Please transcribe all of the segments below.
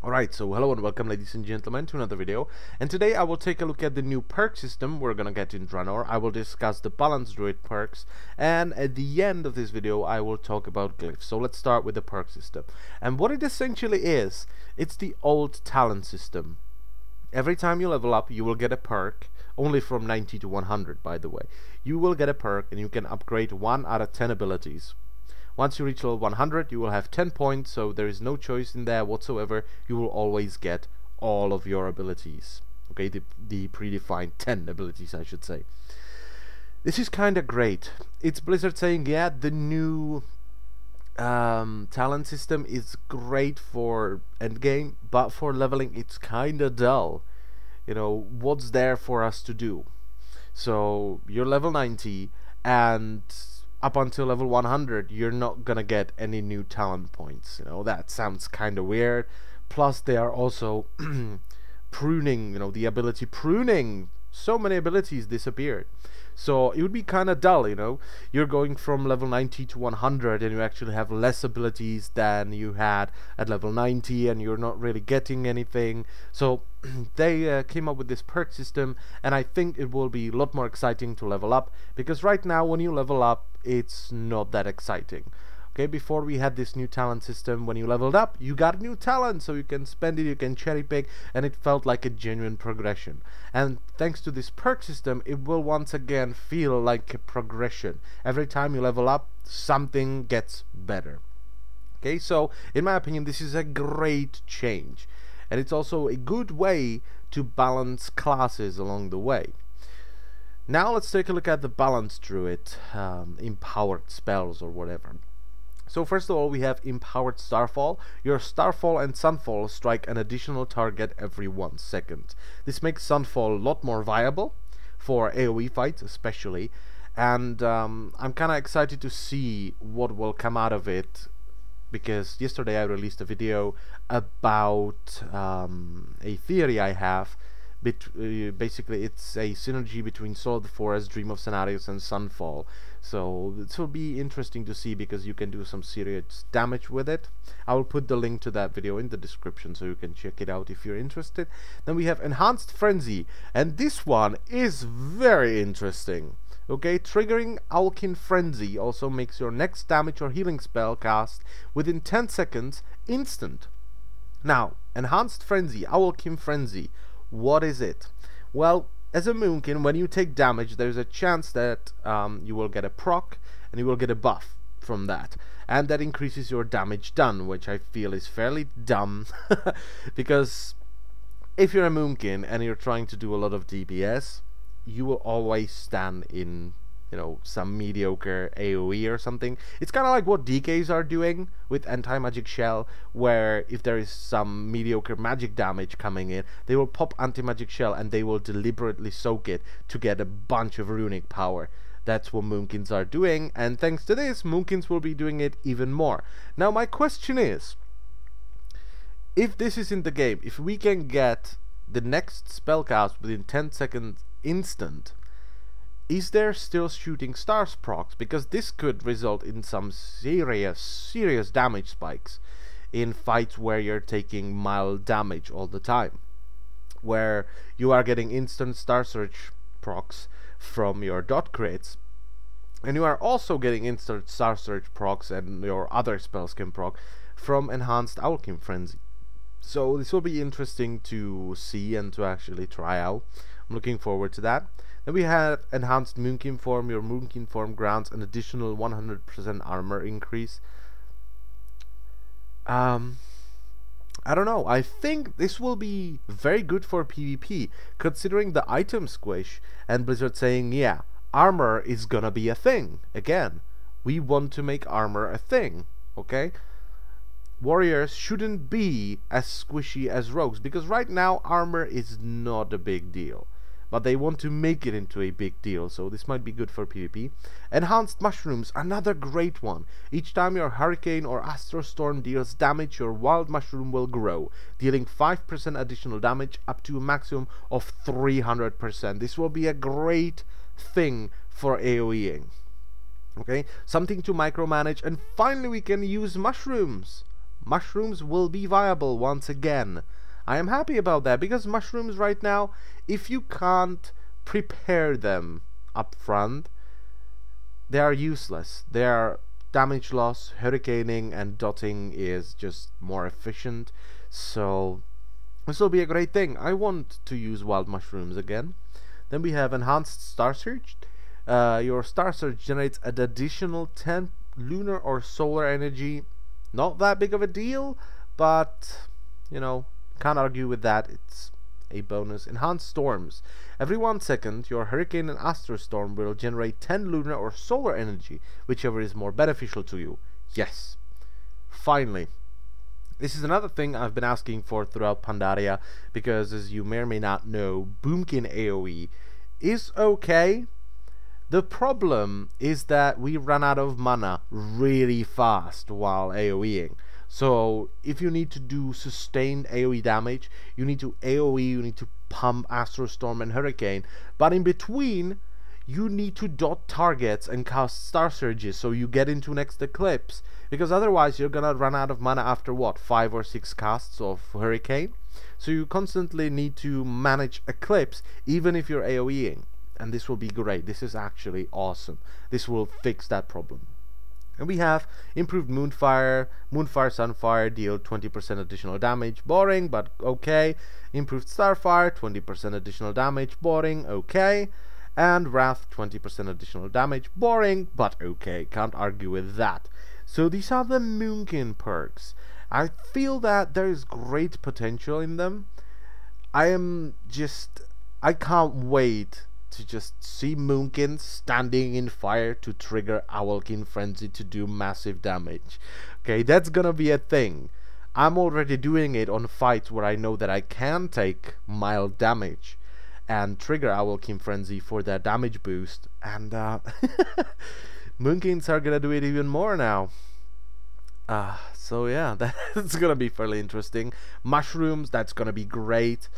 Alright, so hello and welcome ladies and gentlemen to another video, and today I will take a look at the new perk system we're gonna get in Draenor. I will discuss the balanced druid perks, and at the end of this video I will talk about Glyphs. So let's start with the perk system. And what it essentially is, it's the old talent system. Every time you level up you will get a perk, only from 90 to 100 by the way. You will get a perk and you can upgrade 1 out of 10 abilities. Once you reach level 100 you will have 10 points, so there is no choice in there whatsoever. You will always get all of your abilities. Okay, the predefined 10 abilities I should say. This is kinda great. It's Blizzard saying, yeah, the new talent system is great for endgame, but for leveling it's kinda dull. You know, what's there for us to do? So you're level 90 and up until level 100 you're not gonna get any new talent points. You know, that sounds kinda weird. Plus they are also pruning, you know, the ability pruning. So many abilities disappeared, so it would be kinda dull. You know, you're going from level 90 to 100 and you actually have less abilities than you had at level 90 and you're not really getting anything. So they came up with this perk system, and I think it will be a lot more exciting to level up, because right now when you level up it's not that exciting. Okay, before we had this new talent system, when you leveled up you got new talent, so you can spend it, you can cherry pick, and it felt like a genuine progression. And thanks to this perk system it will once again feel like a progression. Every time you level up something gets better. Okay, so in my opinion this is a great change, and it's also a good way to balance classes along the way. Now let's take a look at the balanced druid empowered spells or whatever. So first of all we have empowered Starfall. Your Starfall and Sunfall strike an additional target every 1 second. This makes Sunfall a lot more viable for AoE fights especially, and I'm kinda excited to see what will come out of it, because yesterday I released a video about a theory I have. Basically it's a synergy between Soul of the Forest, Dream of Scenarios and Sunfall. So this will be interesting to see, because you can do some serious damage with it. I will put the link to that video in the description so you can check it out if you're interested. Then we have Enhanced Frenzy, and this one is very interesting. Okay, triggering Owlkin Frenzy also makes your next damage or healing spell cast within 10 seconds instant. Now, Enhanced Frenzy, Owlkin Frenzy, what is it? Well, as a Moonkin, when you take damage there's a chance that you will get a proc and you will get a buff from that, and that increases your damage done, which I feel is fairly dumb because if you're a Moonkin and you're trying to do a lot of DPS, you will always stand in, you know, some mediocre AoE or something. It's kind of like what DKs are doing with anti-magic shell, where if there is some mediocre magic damage coming in, they will pop anti-magic shell and they will deliberately soak it to get a bunch of runic power. That's what Moonkins are doing, and thanks to this Moonkins will be doing it even more. Now my question is, if this is in the game, if we can get the next spellcast within 10 seconds instant, is there still shooting stars procs? Because this could result in some serious damage spikes in fights where you're taking mild damage all the time, where you are getting instant star surge procs from your dot crits, and you are also getting instant star surge procs and your other spells can proc from Enhanced Owlkin Frenzy. So this will be interesting to see and to actually try out. I'm looking forward to that. Then we have Enhanced Moonkin Form. Your Moonkin Form grants an additional 100% armor increase. I don't know. I think this will be very good for PvP, considering the item squish and Blizzard saying, yeah, armor is gonna be a thing. Again, we want to make armor a thing, okay? Warriors shouldn't be as squishy as rogues, because right now armor is not a big deal, but they want to make it into a big deal, so this might be good for PvP. Enhanced Mushrooms, another great one. Each time your Hurricane or Astro Storm deals damage, your Wild Mushroom will grow, dealing 5% additional damage up to a maximum of 300%. This will be a great thing for AoEing. Okay, something to micromanage, and finally we can use mushrooms. mushrooms will be viable once again. I am happy about that, because mushrooms right now, if you can't prepare them up front, they are useless. They are damage loss, hurricaning, and dotting is just more efficient. So this will be a great thing. I want to use wild mushrooms again. Then we have enhanced Star Surge. Your Star Surge generates an additional 10 lunar or solar energy. Not that big of a deal, but you know, can't argue with that. It's a bonus. Enhanced Storms. Every 1 second, your Hurricane and Astro Storm will generate 10 lunar or solar energy, whichever is more beneficial to you. Yes. Finally. This is another thing I've been asking for throughout Pandaria, because as you may or may not know, Moonkin AoE is okay. The problem is that we run out of mana really fast while AoEing. So if you need to do sustained AoE damage, you need to AoE, you need to pump Astro Storm and Hurricane, but in between you need to dot targets and cast Star Surges so you get into next Eclipse, because otherwise you're gonna run out of mana after what, 5 or 6 casts of Hurricane. So you constantly need to manage Eclipse even if you're AoEing, and this will be great. This is actually awesome. This will fix that problem. And we have improved Moonfire. Moonfire, Sunfire deal 20% additional damage. Boring, but okay. Improved Starfire, 20% additional damage. Boring, okay. And Wrath, 20% additional damage. Boring, but okay. Can't argue with that. So these are the Moonkin perks. I feel that there is great potential in them. I can't wait to just see Moonkin standing in fire to trigger Owlkin Frenzy to do massive damage. Okay, that's gonna be a thing. I'm already doing it on fights where I know that I can take mild damage and trigger Owlkin Frenzy for that damage boost, and Moonkins are gonna do it even more now. So yeah, that's gonna be fairly interesting. Mushrooms, that's gonna be great.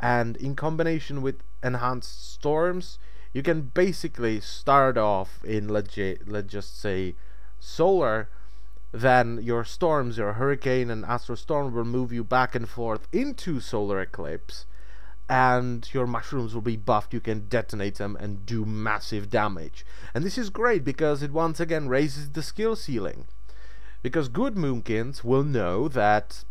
And in combination with enhanced storms, you can basically start off in let's just say solar, then your storms, your Hurricane and Astro Storm will move you back and forth into solar eclipse, and your mushrooms will be buffed. You can detonate them and do massive damage. And this is great because it once again raises the skill ceiling, because good Moonkins will know that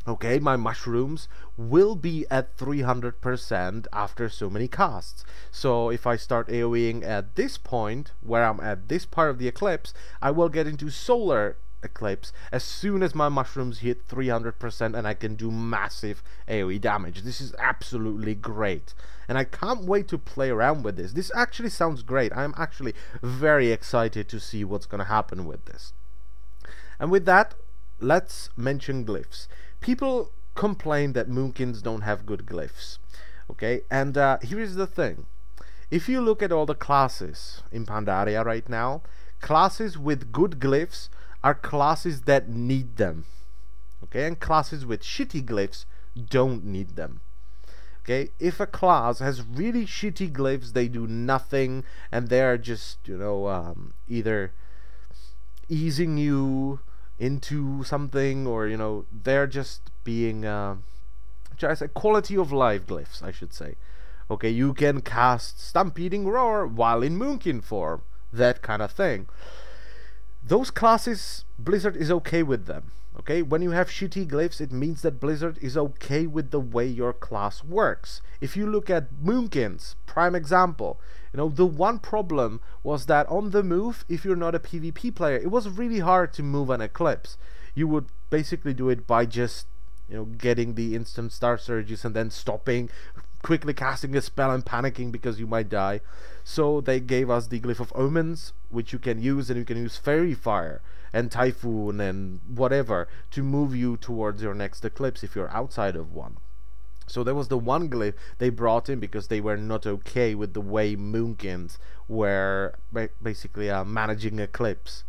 okay, my mushrooms will be at 300% after so many casts. So if I start AoEing at this point, where I'm at this part of the eclipse, I will get into solar eclipse as soon as my mushrooms hit 300% and I can do massive AoE damage. This is absolutely great. And I can't wait to play around with this. This actually sounds great. I'm actually very excited to see what's going to happen with this. And with that, let's mention glyphs. People complain that Moonkins don't have good glyphs, okay, and here is the thing. If you look at all the classes in Pandaria right now, classes with good glyphs are classes that need them, okay, and classes with shitty glyphs don't need them. Okay, if a class has really shitty glyphs, they do nothing, and they're just, you know, either easing you into something, or you know, they're just being quality of life glyphs, I should say. Okay, you can cast Stampeding Roar while in Moonkin form, that kind of thing. Those classes, Blizzard is okay with them. Okay, when you have shitty glyphs, it means that Blizzard is okay with the way your class works. If you look at Moonkins, prime example, you know, the one problem was that on the move, if you're not a PvP player, it was really hard to move an Eclipse. You would basically do it by just, you know, getting the instant Star Surges and then stopping, quickly casting a spell and panicking because you might die. So they gave us the Glyph of Omens, which you can use, and you can use Fairy Fire and Typhoon and whatever to move you towards your next eclipse if you're outside of one. So there was the one glyph they brought in because they were not okay with the way Moonkins were basically managing eclipse.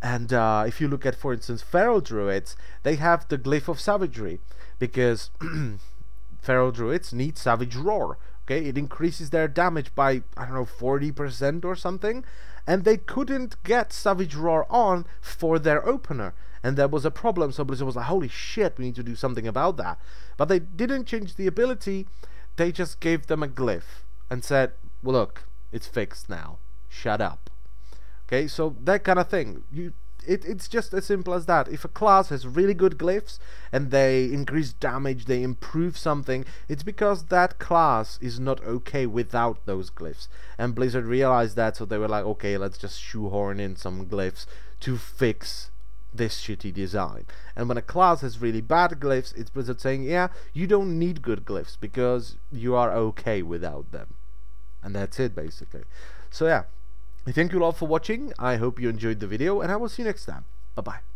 And if you look at, for instance, Feral Druids, they have the Glyph of Savagery because Feral Druids need Savage Roar. Okay, it increases their damage by, I don't know, 40% or something, and they couldn't get Savage Roar on for their opener. and there was a problem, so Blizzard was like, holy shit, we need to do something about that. But they didn't change the ability, they just gave them a glyph and said, well, look, it's fixed now, shut up. Okay, so that kind of thing. It's just as simple as that. If a class has really good glyphs and they increase damage, they improve something, it's because that class is not okay without those glyphs. And Blizzard realized that, so they were like, okay, let's just shoehorn in some glyphs to fix this shitty design. And when a class has really bad glyphs, it's Blizzard saying, yeah, you don't need good glyphs because you are okay without them. And that's it, basically. So yeah, thank you all for watching. I hope you enjoyed the video, and I will see you next time. Bye bye.